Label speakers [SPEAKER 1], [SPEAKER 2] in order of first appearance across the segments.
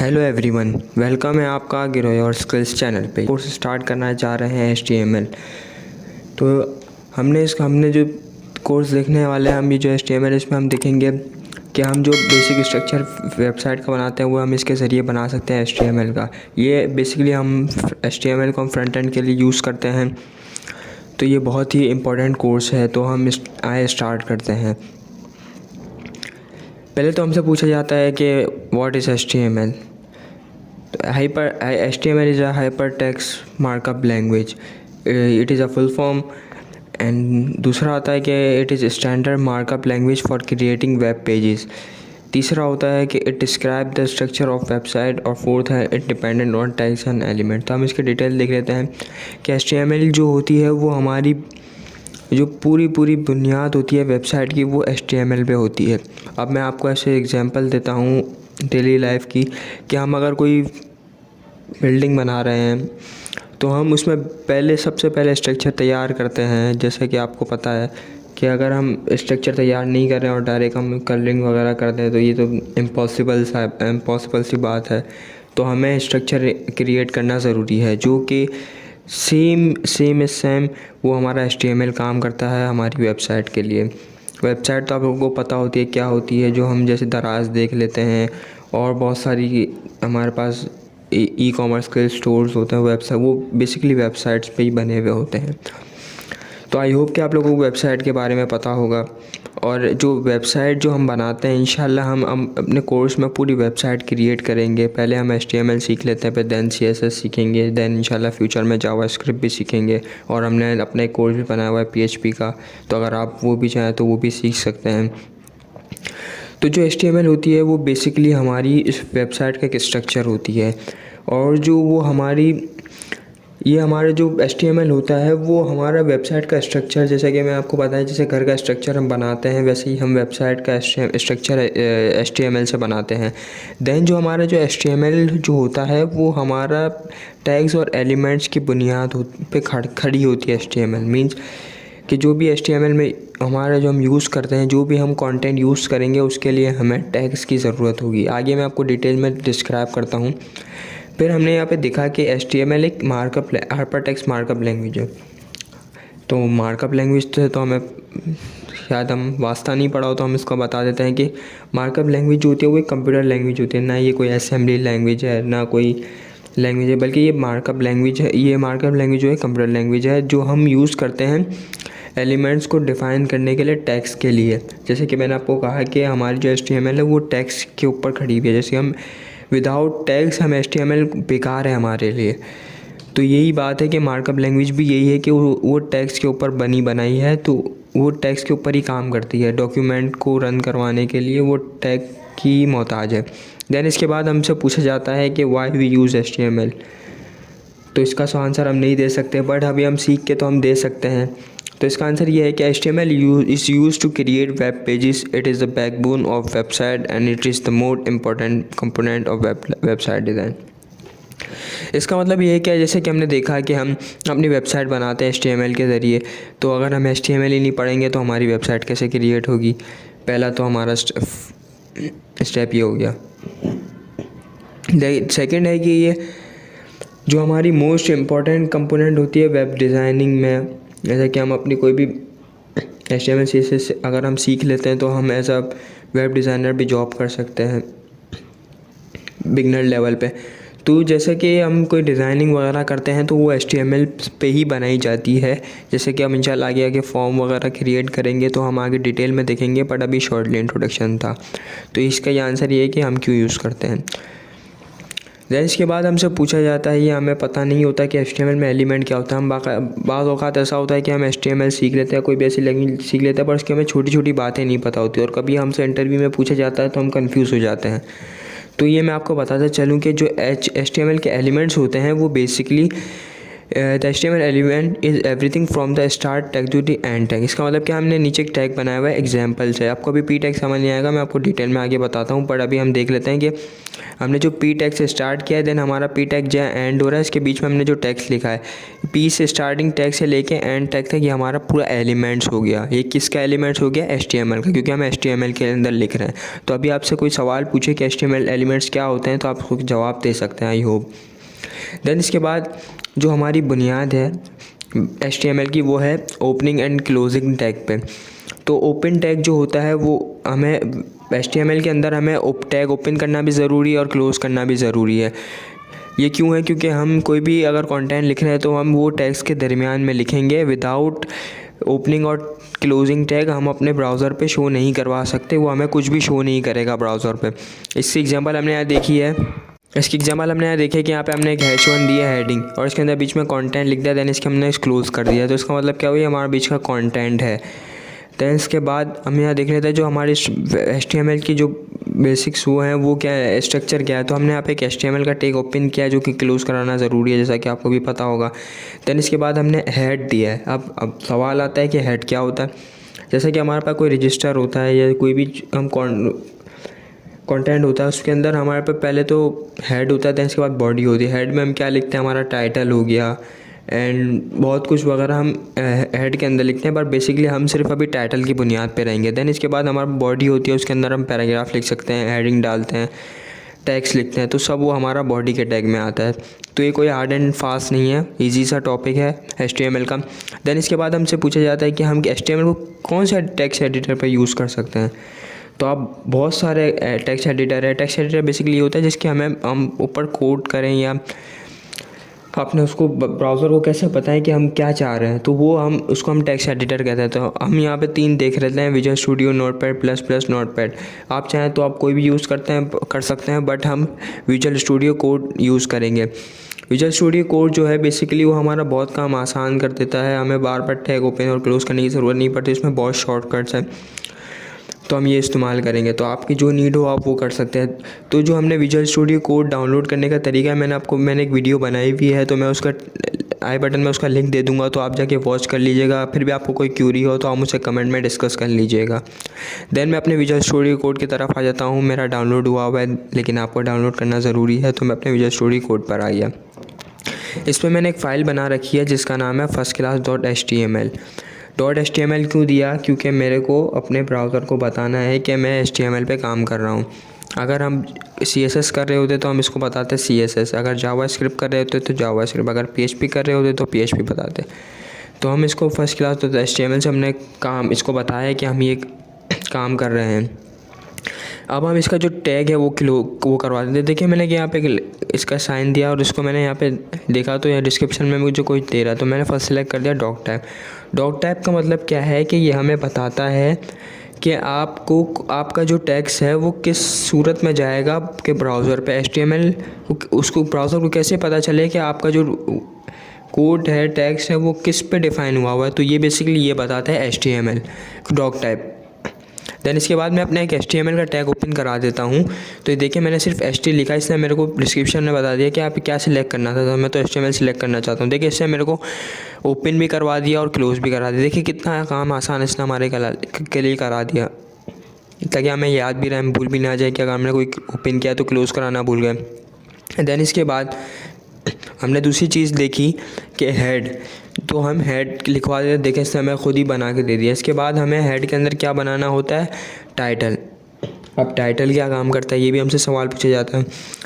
[SPEAKER 1] Hello everyone, welcome है आपका grow your skills channel पे। कोर्स स्टार्ट करना चाह रहे हैं HTML। तो हमने जो कोर्स देखने वाले हैं, हम ये जो HTML इसमें हम देखेंगे कि हम जो बेसिक स्ट्रक्चर वेबसाइट का बनाते हैं वो हम इसके ज़रिए बना सकते हैं HTML का। ये बेसिकली हम HTML को हम फ्रंट एंड के लिए यूज़ करते हैं। तो ये बहुत ही इम्पोर्टेंट कोर्स है, तो हम स्टार्ट करते हैं। पहले तो हमसे पूछा जाता है कि what is HTML। HTML is a hypertext markup language. It is a full form। And दूसरा होता है कि it is standard markup language for creating web pages. तीसरा होता है कि it describe the structure of website. और फोर्थ है it dependent on tags and element. तो हम इसके डिटेल देख लेते हैं कि HTML जो होती है वो हमारी जो पूरी बुनियाद होती है वेबसाइट की, वो HTML पे होती है। अब मैं आपको ऐसे एग्जांपल देता हूँ डेली लाइफ की कि हम अगर कोई बिल्डिंग बना रहे हैं तो हम उसमें सबसे पहले स्ट्रक्चर तैयार करते हैं। जैसे कि आपको पता है कि अगर हम स्ट्रक्चर तैयार नहीं कर रहे हैं और डायरेक्ट हम कलरिंग वगैरह करते हैं तो ये तो इम्पॉसिबल सी बात है। तो हमें स्ट्रक्चर क्रिएट करना ज़रूरी है, जो कि सेम वो हमारा HTML काम करता है हमारी वेबसाइट के लिए। वेबसाइट तो आप लोगों को पता होती है क्या होती है, जो हम जैसे दराज देख लेते हैं और बहुत सारी हमारे पास ई कॉमर्स के स्टोर्स होते हैं। वेबसाइट वो बेसिकली वेबसाइट्स पे ही बने हुए होते हैं। तो आई होप कि आप लोगों को वेबसाइट के बारे में पता होगा। और जो वेबसाइट जो हम बनाते हैं, इंशाल्लाह हम अपने कोर्स में पूरी वेबसाइट क्रिएट करेंगे। पहले हम HTML सीख लेते हैं, फिर देन CSS सीखेंगे, देन इंशाल्लाह फ्यूचर में जावास्क्रिप्ट भी सीखेंगे। और हमने अपना एक कोर्स भी बनाया हुआ है PHP का, तो अगर आप वो भी चाहें तो वो भी सीख सकते हैं। तो जो HTML होती है वो बेसिकली हमारी इस वेबसाइट का एक स्ट्रक्चर होती है। और ये हमारा जो HTML होता है वो हमारा वेबसाइट का स्ट्रक्चर, जैसे कि मैं आपको बताया जैसे घर का स्ट्रक्चर हम बनाते हैं, वैसे ही हम वेबसाइट का स्ट्रक्चर HTML से बनाते हैं। देन जो हमारा जो HTML जो होता है वो हमारा टैग्स और एलिमेंट्स की बुनियाद पे खड़ी होती है। HTML मीन्स कि जो भी HTML में हमारा जो हम यूज़ करते हैं, जो भी हम कंटेंट यूज़ करेंगे, उसके लिए हमें टैग्स की ज़रूरत होगी। आगे मैं आपको डिटेल में डिस्क्राइब करता हूँ। फिर हमने यहाँ पे देखा कि HTML एक हाइपरटेक्स्ट मार्कअप लैंग्वेज है। तो मार्कअप लैंग्वेज तो हमें शायद हम वास्ता नहीं पड़ा हो, तो हम इसको बता देते हैं कि मार्कअप लैंग्वेज जो होती है वो एक कंप्यूटर लैंग्वेज होती है। ना ये कोई असेंबली लैंग्वेज है, ना कोई लैंग्वेज है, बल्कि ये मार्कअप लैंग्वेज है। ये मार्कअप लैंग्वेज जो है कंप्यूटर लैंग्वेज है, जो हम यूज़ करते हैं एलिमेंट्स को डिफ़ाइन करने के लिए, टैग्स के लिए। जैसे कि मैंने आपको कहा कि हमारी जो HTML है वो टैग्स के ऊपर खड़ी हुई है। जैसे हम विदाउट टैग्स हम HTML बेकार है हमारे लिए। तो यही बात है कि मार्कअप लैंग्वेज भी यही है कि वो टैग्स के ऊपर बनी बनाई है, तो वो टैग्स के ऊपर ही काम करती है। डॉक्यूमेंट को रन करवाने के लिए वो टैग की मोहताज है। देन इसके बाद हमसे पूछा जाता है कि वाई वी यूज़ HTML। तो इसका आंसर हम नहीं दे सकते, बट अभी हम सीख के तो हम दे सकते हैं। तो इसका आंसर ये है कि HTML is used to create web pages. It is the backbone of website and it is the most important component of website design. इसका मतलब ये है कि जैसे कि हमने देखा कि हम अपनी वेबसाइट बनाते हैं HTML के ज़रिए, तो अगर हम HTML ही नहीं पढ़ेंगे तो हमारी वेबसाइट कैसे क्रिएट होगी। पहला तो हमारा स्टेप ये हो गया। सेकंड है कि ये जो हमारी मोस्ट इम्पॉर्टेंट कंपोनेंट होती है वेब डिज़ाइनिंग में, जैसे कि हम अपनी कोई भी HTML CSS अगर हम सीख लेते हैं तो हम एज अ वेब डिज़ाइनर भी जॉब कर सकते हैं बिगनर लेवल पे। तो जैसे कि हम कोई डिज़ाइनिंग वगैरह करते हैं तो वो HTML पे ही बनाई जाती है। जैसे कि हम इंशाल्लाह आगे आगे फॉर्म वगैरह क्रिएट करेंगे तो हम आगे डिटेल में देखेंगे, बट अभी शॉर्टली इंट्रोडक्शन था। तो इसका ये आंसर ये है कि हम क्यों यूज़ करते हैं। दैन इसके बाद हमसे पूछा जाता है, ये हमें पता नहीं होता कि HTML में एलिमेंट क्या होता है। हम बाज़ औक़ात ऐसा होता है कि हम HTML सीख लेते हैं, कोई भी ऐसी लैंग्वेज सीख लेते हैं, पर उसकी हमें छोटी छोटी बातें नहीं पता होती, और कभी हमसे इंटरव्यू में पूछा जाता है तो हम कंफ्यूज हो जाते हैं। तो ये मैं आपको बताता चलूँ कि जो HTML के एलिमेंट्स होते हैं वो basically the HTML element is everything from the start tag to the end tag. इसका मतलब क्या, हमने नीचे एक टैग बनाया हुआ है एग्जाम्पल्स है। आपको अभी पी टैग समझ नहीं आएगा, मैं आपको डिटेल में आगे बताता हूँ, पर अभी हम देख लेते हैं कि हमने जो पी टैग से स्टार्ट किया है, देन हमारा पी टैग जो एंड हो रहा है, इसके बीच में हमने जो टैग्स लिखा है पी से स्टार्टिंग टैग से लेके एंड टैग तक, ये हमारा पूरा एलिमेंट्स हो गया। ये किसका एलिमेंट्स हो गया, HTML का, क्योंकि हम HTML के अंदर लिख रहे हैं। तो अभी आपसे कोई सवाल पूछे कि HTML एलिमेंट्स क्या होते हैं, तो आप उसको जवाब दे सकते हैं, आई होप। देन इसके बाद जो हमारी बुनियाद है HTML की, वो है ओपनिंग एंड क्लोजिंग टैग पे। तो ओपन टैग जो होता है वो हमें HTML के अंदर हमें टैग ओपन करना भी ज़रूरी है और क्लोज़ करना भी ज़रूरी है। ये क्यों है, क्योंकि हम कोई भी अगर कंटेंट लिख रहे हैं तो हम वो टैग्स के दरमियान में लिखेंगे। विदाउट ओपनिंग और क्लोजिंग टैग हम अपने ब्राउज़र पे शो नहीं करवा सकते, वो हमें कुछ भी शो नहीं करेगा ब्राउज़र पे। इसकी एग्जांपल हमने यहाँ देखी है, कि यहाँ पे हमने एक H1 दिया है हेडिंग, और इसके अंदर बीच में कंटेंट लिख दिया, देन इसके हमने क्लोज़ कर दिया। तो इसका मतलब क्या हुआ, हमारा बीच का कंटेंट है। देन इसके बाद हम यहाँ देख लेते हैं जो हमारे HTML की जो बेसिक्स वो हैं, वो क्या है, स्ट्रक्चर क्या है। तो हमने यहाँ पे एक HTML का टैग ओपन किया है जो कि क्लोज़ कराना ज़रूरी है, जैसा कि आपको भी पता होगा। देन इसके बाद हमने हेड दिया है। अब सवाल आता है कि हेड क्या होता है। जैसे कि हमारे पास कोई रजिस्टर होता है या कोई भी हम कंटेंट होता है, उसके अंदर हमारे पे पहले तो हेड होता है, देन इसके बाद बॉडी होती है। हेड में हम क्या लिखते हैं, हमारा टाइटल हो गया एंड बहुत कुछ वगैरह हम हेड के अंदर लिखते हैं, पर बेसिकली हम सिर्फ अभी टाइटल की बुनियाद पे रहेंगे। देन इसके बाद हमारा बॉडी होती है, उसके अंदर हम पैराग्राफ लिख सकते हैं, हेडिंग डालते हैं, टैग्स लिखते हैं, तो सब वो हमारा बॉडी के टैग में आता है। तो ये कोई हार्ड एंड फास्ट नहीं है, ईजी सा टॉपिक है HTML का। देन इसके बाद हमसे पूछा जाता है कि हम HTML को कौन सा टेक्स्ट एडिटर पर यूज़ कर सकते हैं। तो आप बहुत सारे टेक्स्ट एडिटर है। टेक्स्ट एडिटर बेसिकली ये होता है जिसके हम ऊपर कोड करें या आपने उसको ब्राउज़र को कैसे पता है कि हम क्या चाह रहे हैं, तो वो उसको हम टेक्स्ट एडिटर कहते हैं। तो हम यहाँ पे 3 देख लेते हैं, visual studio, notepad plus plus, notepad. आप चाहें तो आप कोई भी यूज़ कर सकते हैं, बट हम विजुअल स्टूडियो कोड यूज़ करेंगे। विजुअल स्टूडियो कोड जो है बेसिकली वो हमारा बहुत काम आसान कर देता है, हमें बार बार टैग ओपन और क्लोज़ करने की ज़रूरत नहीं पड़ती, इसमें बहुत शॉर्टकट्स हैं, तो हम ये इस्तेमाल करेंगे। तो आपकी जो नीड हो आप वो कर सकते हैं। तो जो हमने विजुअल स्टूडियो कोड डाउनलोड करने का तरीका है, मैंने एक वीडियो बनाई हुई है, तो मैं उसका आई बटन में उसका लिंक दे दूंगा, तो आप जाके वॉच कर लीजिएगा। फिर भी आपको कोई क्यूरी हो तो आप मुझसे कमेंट में डिस्कस कर लीजिएगा। देन मैं अपने विजुअल स्टूडियो कोड की तरफ आ जाता हूँ। मेरा डाउनलोड हुआ है, लेकिन आपको डाउनलोड करना ज़रूरी है, तो मैं अपने विजुअल स्टूडियो कोड पर आ गया। इस पर मैंने एक फ़ाइल बना रखी है जिसका नाम है firstclass.html। .html क्यों दिया, क्योंकि मेरे को अपने ब्राउज़र को बताना है कि मैं HTML पे काम कर रहा हूँ। अगर हम CSS कर रहे होते तो हम इसको बताते CSS, अगर जावास्क्रिप्ट कर रहे होते तो जावास्क्रिप्ट, अगर PHP कर रहे होते तो PHP बताते। तो हम इसको firstclass.html से हमने इसको बताया कि हम ये काम कर रहे हैं। अब हम इसका जो टैग है वो करवा देते। देखिए मैंने यहाँ पे इसका साइन दिया और इसको मैंने यहाँ पे देखा तो यहाँ डिस्क्रिप्शन में मुझे कोई दे रहा, तो मैंने फर्स्ट सेलेक्ट कर दिया डॉक टाइप। डॉक टाइप का मतलब क्या है कि ये हमें बताता है कि आपका जो टैक्स है वो किस सूरत में जाएगा आपके ब्राउज़र पे। HTML उसको ब्राउज़र को कैसे पता चले कि आपका जो कोड है, टैक्स है, वो किस पे डिफ़ाइन हुआ है। तो ये बेसिकली ये बताता है HTML डॉक टाइप। देन इसके बाद मैं अपना एक HTML का टैग ओपन करा देता हूँ। तो ये देखिए मैंने सिर्फ HT लिखा, इसने मेरे को डिस्क्रिप्शन में बता दिया कि आप क्या सिलेक्ट करना था। तो मैं तो HTML सिलेक्ट करना चाहता हूँ। देखिए इससे मेरे को ओपन भी करवा दिया और क्लोज़ भी करा दिया। देखिए कितना काम आसान इसने हमारे के लिए करा दिया, ताकि हमें याद भी रहे, भूल भी ना जाए कि अगर हमने कोई ओपन किया तो क्लोज़ कराना भूल गए। देन इसके बाद हमने दूसरी चीज़ देखी कि हेड, तो हम हेड लिखवा देते। देखें इसने हमें खुद ही बना के दे दिया। इसके बाद हमें हेड के अंदर क्या बनाना होता है, टाइटल। अब टाइटल क्या काम करता है ये भी हमसे सवाल पूछा जाता है।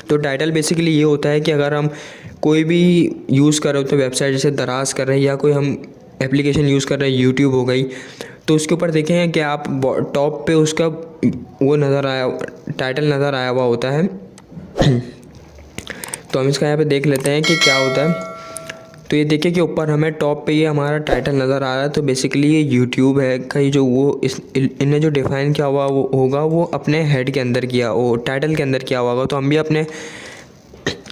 [SPEAKER 1] तो टाइटल बेसिकली ये होता है कि अगर हम कोई भी यूज़ कर रहे हो तो वेबसाइट जैसे दराज कर रहे हैं या कोई हम एप्लीकेशन यूज़ कर रहे हैं, यूट्यूब हो गई, तो उसके ऊपर देखें कि आप टॉप पे उसका वो टाइटल नज़र आया हुआ होता है। तो हम इसका यहाँ पे देख लेते हैं कि क्या होता है। तो ये देखिए कि ऊपर हमें टॉप पे ये हमारा टाइटल नज़र आ रहा है। तो बेसिकली ये यूट्यूब है कहीं जो वो इनने जो डिफ़ाइन किया हुआ वो होगा वो अपने हेड के अंदर किया, वो टाइटल के अंदर किया हुआ होगा। तो हम भी अपने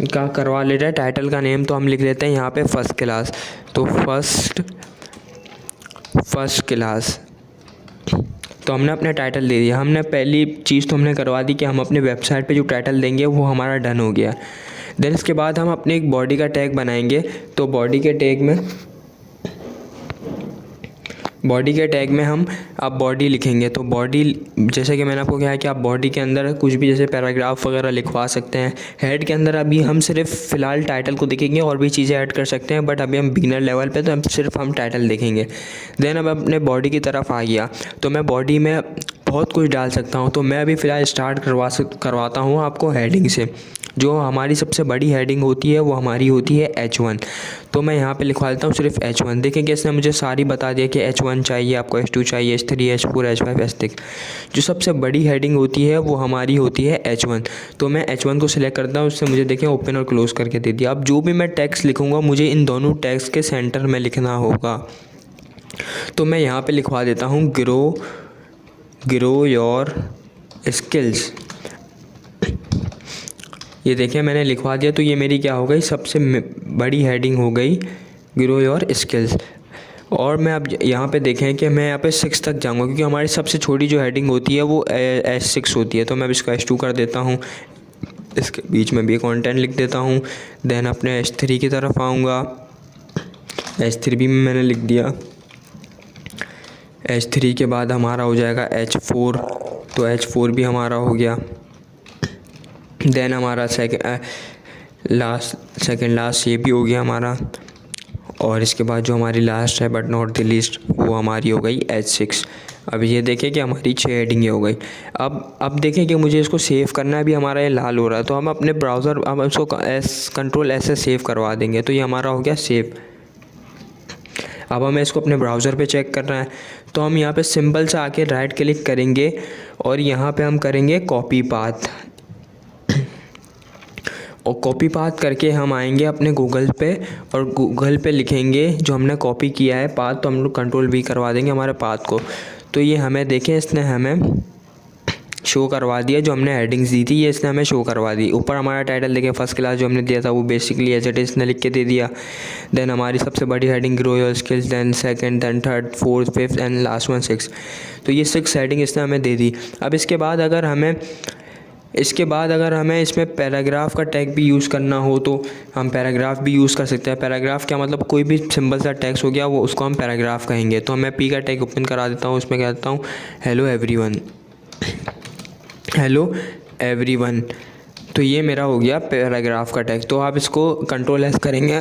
[SPEAKER 1] का करवा ले रहे हैं टाइटल का नेम, तो हम लिख लेते हैं यहाँ पे फर्स्ट क्लास। तो फर्स्ट क्लास, तो हमने अपना टाइटल दे दिया। हमने पहली चीज़ तो हमने करवा दी कि हम अपने वेबसाइट पे जो टाइटल देंगे वो हमारा डन हो गया। देन इसके बाद हम अपने एक बॉडी का टैग बनाएंगे। तो बॉडी के टैग में हम अब बॉडी लिखेंगे। तो बॉडी, जैसे कि मैंने आपको कहा कि आप बॉडी के अंदर कुछ भी जैसे पैराग्राफ वगैरह लिखवा सकते हैं। हेड के अंदर अभी हम सिर्फ फ़िलहाल टाइटल को देखेंगे, और भी चीज़ें ऐड कर सकते हैं, बट अभी हम बिगिनर लेवल पे, तो हम टाइटल देखेंगे। देन अब अपने बॉडी की तरफ आ गया, तो मैं बॉडी में बहुत कुछ डाल सकता हूँ। तो मैं अभी फ़िलहाल स्टार्ट करवाता हूँ आपको हेडिंग से। जो हमारी सबसे बड़ी हेडिंग होती है वो हमारी होती है H1। तो मैं यहाँ पे लिखवा देता हूँ सिर्फ H1। देखेंगे इसने मुझे सारी बता दिया कि H1 चाहिए आपको, H2 चाहिए, H3, H4, H5, H6। जो सबसे बड़ी हेडिंग होती है वो हमारी होती है H1। तो मैं H1 को सिलेक्ट करता हूँ, उससे मुझे देखें ओपन और क्लोज़ करके दे दिया। अब जो भी मैं टेक्स्ट लिखूँगा मुझे इन दोनों टेक्स्ट के सेंटर में लिखना होगा। तो मैं यहाँ पर लिखवा देता हूँ ग्रो योर स्किल्स। ये देखिए मैंने लिखवा दिया। तो ये मेरी क्या हो गई, सबसे बड़ी हेडिंग हो गई ग्रो योर स्किल्स। और मैं अब यहाँ पे देखें कि मैं यहाँ पे 6 तक जाऊँगा, क्योंकि हमारी सबसे छोटी जो हेडिंग होती है वो H6 होती है। तो मैं अब इसका H2 कर देता हूँ, इसके बीच में भी कंटेंट लिख देता हूँ। देन अपने H3 की तरफ आऊँगा, H3 भी मैंने लिख दिया। H3 के बाद हमारा हो जाएगा H4। तो H4 भी हमारा हो गया। देन हमारा सेकंड लास्ट ये भी हो गया हमारा। और इसके बाद जो हमारी लास्ट है बट नॉट द लीस्ट, वो हमारी हो गई H6। अब ये देखें कि हमारी 6 हेडिंगें हो गई। अब देखें कि मुझे इसको सेव करना है। अभी हमारा ये लाल हो रहा है, तो हम अपने ब्राउज़र, अब इसको Ctrl S से सेव करवा देंगे। तो ये हमारा हो गया सेव। अब हमें इसको अपने ब्राउज़र पे चेक करना है। तो हम यहाँ पे सिंपल से आके राइट क्लिक करेंगे और यहाँ पे हम करेंगे कॉपी पाथ। और कॉपी पाथ करके हम आएंगे अपने गूगल पे, और गूगल पे लिखेंगे जो हमने कॉपी किया है पाथ। तो हम लोग Ctrl V करवा देंगे हमारे पाथ को। तो ये हमें देखें, इसने हमें शो करवा दिया। जो हमने हेडिंग्स दी थी ये इसने हमें शो करवा दी। ऊपर हमारा टाइटल देखें, फर्स्ट क्लास जो हमने दिया था वो बेसिकली एज इट इज इसने लिख के दे दिया। देन हमारी सबसे बड़ी heading grow your skills, then second, then third, fourth, fifth and last one 6। तो ये 6 हेडिंग इसने हमें दे दी। अब इसके बाद अगर हमें इसमें पैराग्राफ का टैग भी यूज़ करना हो तो हम पैराग्राफ भी यूज़ कर सकते हैं। पैराग्राफ क्या मतलब, कोई भी सिंपल सा टेक्स्ट हो गया वो उसको हम पैराग्राफ कहेंगे। तो मैं P का टैग ओपन करा देता हूँ, उसमें कहता हूँ हेलो एवरीवन। तो ये मेरा हो गया पैराग्राफ का टैग। तो आप इसको Ctrl S करेंगे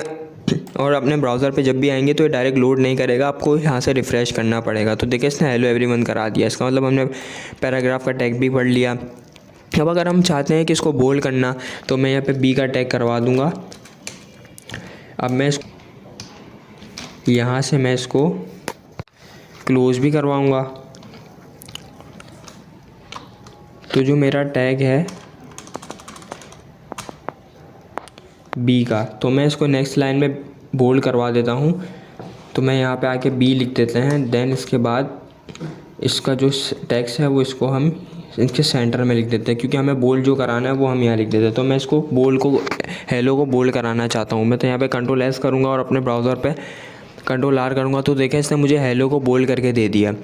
[SPEAKER 1] और अपने ब्राउज़र पे जब भी आएंगे तो ये डायरेक्ट लोड नहीं करेगा, आपको यहाँ से रिफ़्रेश करना पड़ेगा। तो देखिए इसने हेलो एवरीवन करा दिया। इसका मतलब हमने पैराग्राफ का टैग भी पढ़ लिया। अब अगर हम चाहते हैं कि इसको बोल्ड करना, तो मैं यहाँ पे B का टैग करवा दूँगा। अब मैं यहाँ से मैं इसको क्लोज़ भी करवाऊँगा। तो जो मेरा टैग है B का, तो मैं इसको नेक्स्ट लाइन में बोल्ड करवा देता हूँ। तो मैं यहाँ पे आके B लिख देते हैं। देन इसके बाद इसका जो टेक्स्ट है वो इसको हम इसके सेंटर में लिख देते हैं, क्योंकि हमें बोल्ड जो कराना है वो हम यहाँ लिख देते हैं। तो मैं इसको हेलो को बोल्ड कराना चाहता हूँ। मैं तो यहाँ पे Ctrl S करूँगा और अपने ब्राउज़र पे Ctrl R करूँगा। तो देखें इसने मुझे हेलो को बोल्ड करके दे दिया।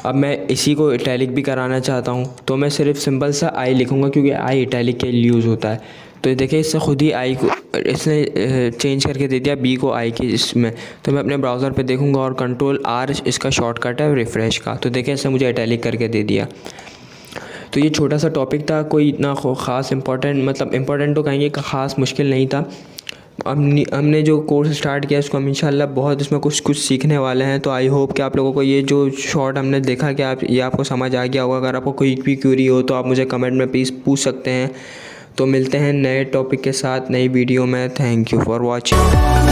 [SPEAKER 1] अब मैं इसी को इटैलिक भी कराना चाहता हूँ, तो मैं सिर्फ सिंपल सा आई लिखूँगा, क्योंकि आई इटैलिक के लिए यूज़ होता है। तो देखिए इससे खुद ही आई को इसने चेंज करके दे दिया B को आई की इसमें। तो मैं अपने ब्राउज़र पे देखूँगा और Ctrl R इसका शॉर्टकट है रिफ़्रेश का। तो देखिए इसने मुझे इटैलिक करके दे दिया। तो ये छोटा सा टॉपिक था, कोई इतना ख़ास इम्पोर्टेंट तो कहेंगे कि ख़ास मुश्किल नहीं था। हमने जो कोर्स स्टार्ट किया उसको हम इंशाल्लाह बहुत इसमें कुछ सीखने वाले हैं। तो आई होप कि आप लोगों को ये जो शॉर्ट हमने देखा कि ये आपको समझ आ गया होगा। अगर आपको कोई भी क्वेरी हो तो आप मुझे कमेंट में प्लीज़ पूछ सकते हैं। तो मिलते हैं नए टॉपिक के साथ नई वीडियो में। Thank you for watching.